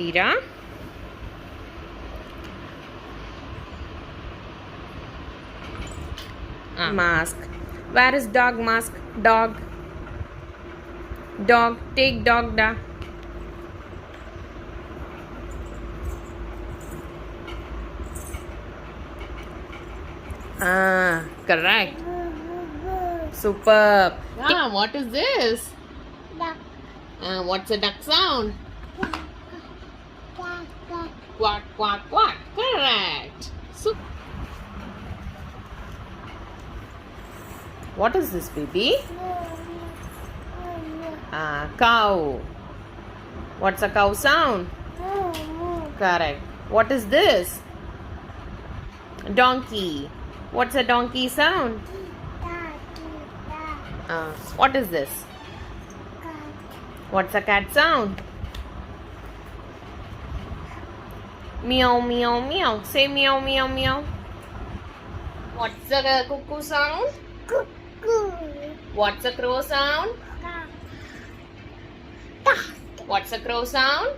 Dira. Mask. Where is dog mask? Dog. Dog. Take dog da. Correct. Superb. What is this? Duck. What's a duck sound? Quack, quack. Quack, quack, quack. Correct. What is this, baby? Cow. What's a cow sound? Correct. What is this? Donkey. What's a donkey sound? What is this? What's a cat sound? Meow, meow, meow. Say meow, meow, meow. What's a cuckoo sound? Cuckoo. What's a crow sound? What's a crow sound?